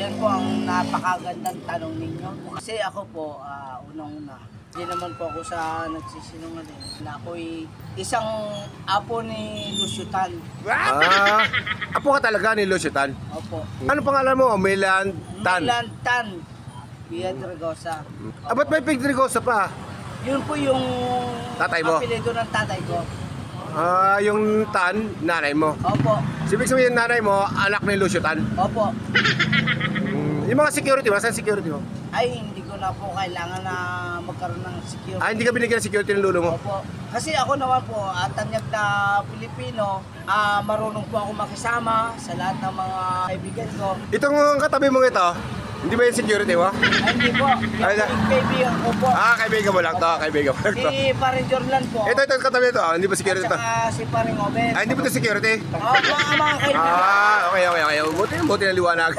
Yun po ang napakagandang tanong ninyo. Kasi ako po, unang-una, hindi naman po ako sa nagsisinungaling na ako'y isang apo ni Lucio-tan. Apo ka talaga ni Lucio-tan? Opo. Ano pangalan mo? Milan Tan? Milan Tan Pedregosa. Ba't may Pedregosa pa? Yun po yung Tatay mo? apelido ng tatay ko. Yung Tan, nanay mo. Opo. Ibig sabihin nanay mo, anak ni Lucio-tan. Opo. Yung mga security mo, saan security mo? Ay, hindi ko na po kailangan na magkaroon ng security. Hindi ka binigyan ng security ng lulo mo? Opo. Kasi ako naman po, tanyag na Pilipino, marunong po ako makisama sa lahat ng mga kaibigan ko. Itong katabi mong ito, hindi ba yung security mo? Hindi po. Yung kaibigan ko po. Kaibigan mo lang to, kaibigan mo lang to. Si Paring Jorlan po. Ito katabi ito, hindi ba security to? At saka si Paring Obed. Hindi ba ito security? Mga kaibigan. Okay. Buti na liwanag.